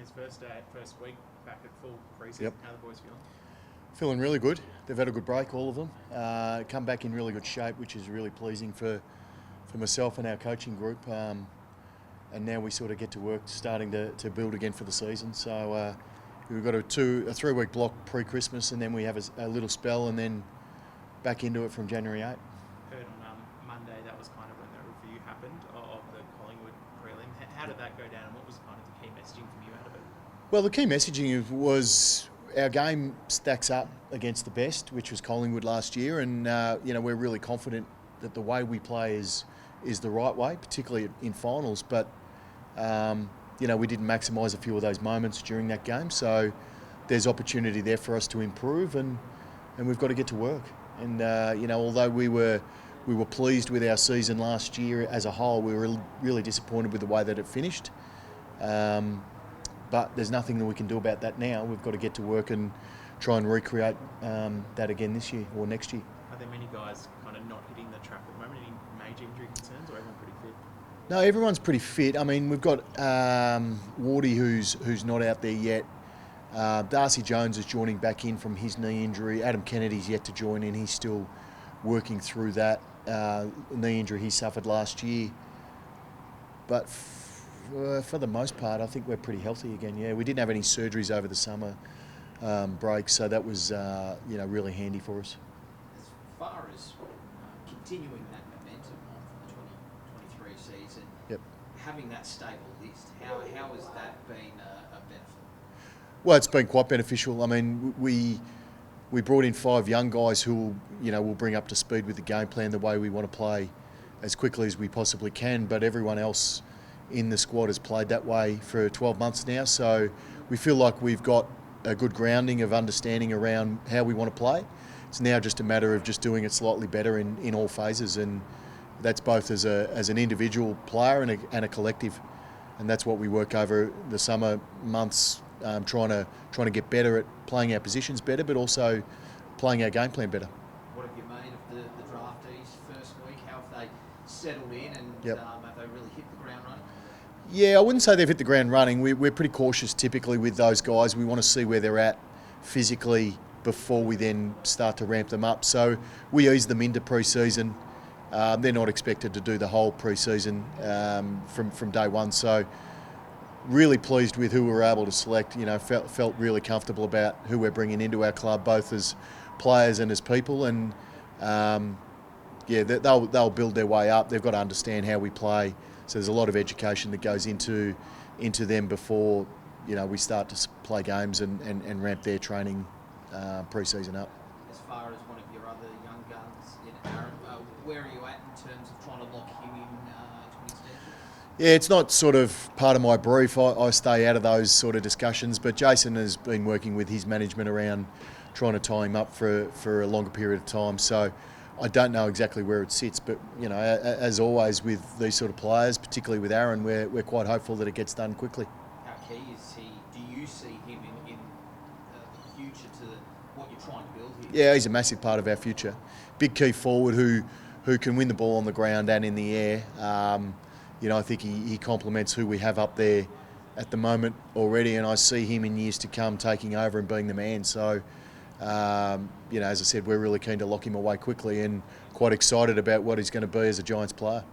his first week back at full pre-season. Yep. How are the boys feeling? Feeling really good. They've had a good break, all of them. Come back in really good shape, which is really pleasing for myself and our coaching group. And now we sort of get to work starting to build again for the season. So we've got a 3-week block pre-Christmas, and then we have a little spell, and then back into it from January 8. Heard on Monday that was kind of when the review happened of the Collingwood prelim. How did that go down, and what was kind of the key messaging from you out of it? Well, the key messaging was our game stacks up against the best, which was Collingwood last year, and we're really confident that the way we play is the right way, particularly in finals. But we didn't maximise a few of those moments during that game, so there's opportunity there for us to improve, and we've got to get to work. And although we were pleased with our season last year as a whole, we were really disappointed with the way that it finished. But there's nothing that we can do about that now. We've got to get to work and try and recreate that again this year or next year. Are there many guys kind of not hitting the track at the moment? Any major injury concerns, or everyone pretty fit? No, everyone's pretty fit. I mean, we've got Wardy who's not out there yet. Darcy Jones is joining back in from his knee injury. Adam Kennedy's yet to join in. He's still working through that knee injury he suffered last year. But for the most part, I think we're pretty healthy again. Yeah, we didn't have any surgeries over the summer break, so that was really handy for us. As far as continuing that momentum on from the 2023 season, yep. Having that stable list, how has that been a benefit? Well, it's been quite beneficial. I mean, we brought in 5 young guys who will bring up to speed with the game plan, the way we want to play as quickly as we possibly can. But everyone else in the squad has played that way for 12 months now, so we feel like we've got a good grounding of understanding around how we want to play. It's now just a matter of just doing it slightly better in all phases, and that's both as an individual player and a collective, and that's what we work over the summer months, trying to get better at playing our positions better, but also playing our game plan better. What have you made of the draftees first week? How have they settled in, and yep. Have they really hit the ground running? Yeah, I wouldn't say they've hit the ground running. We're pretty cautious typically with those guys. We want to see where they're at physically before we then start to ramp them up. So we ease them into pre-season. They're not expected to do the whole pre-season from day one. So really pleased with who we were able to select. Felt really comfortable about who we're bringing into our club, both as players and as people. And they'll build their way up. They've got to understand how we play. So there's a lot of education that goes into them before we start to play games and ramp their training pre-season up. As far as one of your other young guns in Aaron, where are you at in terms of trying to lock him in to an extent? Yeah, it's not sort of part of my brief. I stay out of those sort of discussions, but Jason has been working with his management around trying to tie him up for a longer period of time. So I don't know exactly where it sits, but as always with these sort of players, particularly with Aaron, we're quite hopeful that it gets done quickly. How key is he? Do you see him in the future to what you're trying to build here? Yeah, he's a massive part of our future. Big key forward who can win the ball on the ground and in the air. I think he complements who we have up there at the moment already, and I see him in years to come taking over and being the man. So. As I said, we're really keen to lock him away quickly and quite excited about what he's going to be as a Giants player.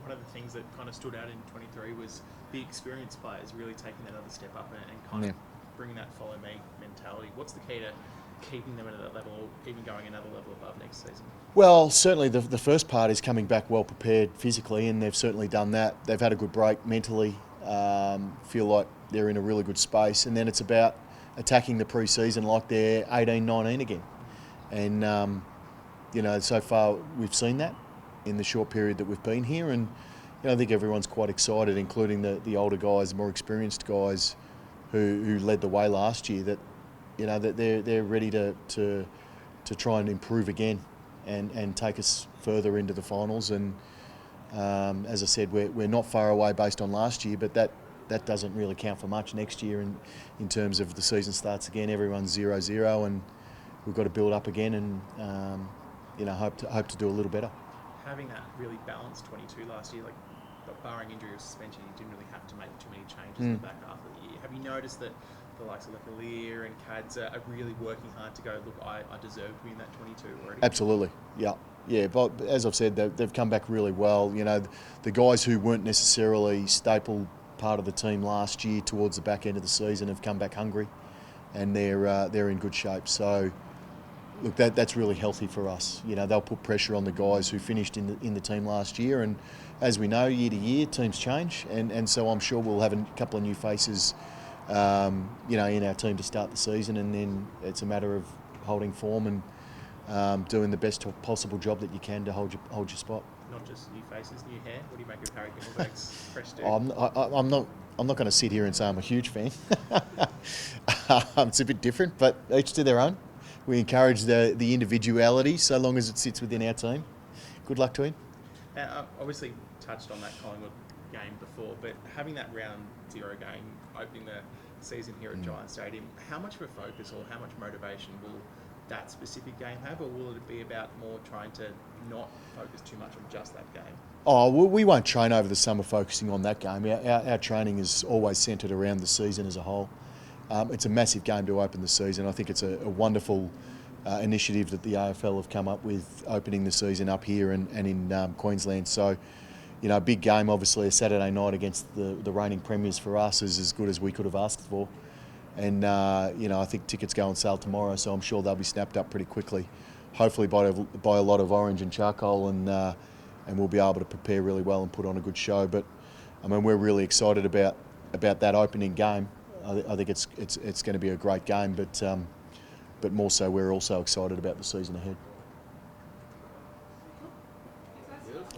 One of the things that kind of stood out in 23 was the experienced players really taking that other step up and kind of bringing that follow me mentality. What's the key to keeping them at that level, or even going another level above next season? Well, certainly the first part is coming back well prepared physically, and they've certainly done that. They've had a good break mentally, feel like they're in a really good space, and then it's about attacking the pre-season like they're 18, 19 again. And, so far we've seen that in the short period that we've been here. And I think everyone's quite excited, including the older guys, more experienced guys who led the way last year, that, that they're ready to try and improve again and take us further into the finals. And as I said, we're not far away based on last year, but that doesn't really count for much next year in terms of the season starts again. Everyone's 0-0, and we've got to build up again and hope to do a little better. Having that really balanced 22 last year, like barring injury or suspension, you didn't really have to make too many changes in the back half of the year. Have you noticed that the likes of Leclerc and Cads are really working hard to go, look, I deserve to be in that 22 already? Absolutely, yeah. Yeah, but as I've said, they've come back really well. You know, the guys who weren't necessarily staple part of the team last year towards the back end of the season have come back hungry, and they're in good shape. So, look, that's really healthy for us. You know, they'll put pressure on the guys who finished in the team last year, and as we know, year to year, teams change, and so I'm sure we'll have a couple of new faces, in our team to start the season, and then it's a matter of holding form and doing the best possible job that you can to hold your spot. Not just new faces, new hair. What do you make of Harry Gimmelberg's fresh do? I'm not going to sit here and say I'm a huge fan. It's a bit different, but each to their own. We encourage the individuality so long as it sits within our team. Good luck to him. Obviously touched on that Collingwood game before, but having that round 0 game, opening the season here at Giant Stadium, how much of a focus or how much motivation will that specific game have, or will it be about more trying to not focus too much on just that game? Oh, we won't train over the summer focusing on that game. Our training is always centred around the season as a whole. It's a massive game to open the season. I think it's a wonderful initiative that the AFL have come up with, opening the season up here and in Queensland. So, you know, a big game, obviously a Saturday night against the reigning premiers for us is as good as we could have asked for. And, I think tickets go on sale tomorrow, so I'm sure they'll be snapped up pretty quickly. Hopefully by a lot of orange and charcoal, and we'll be able to prepare really well and put on a good show. But, I mean, we're really excited about that opening game. I think it's going to be a great game, but more so we're also excited about the season ahead.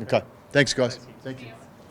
Okay, thanks guys. Thank you.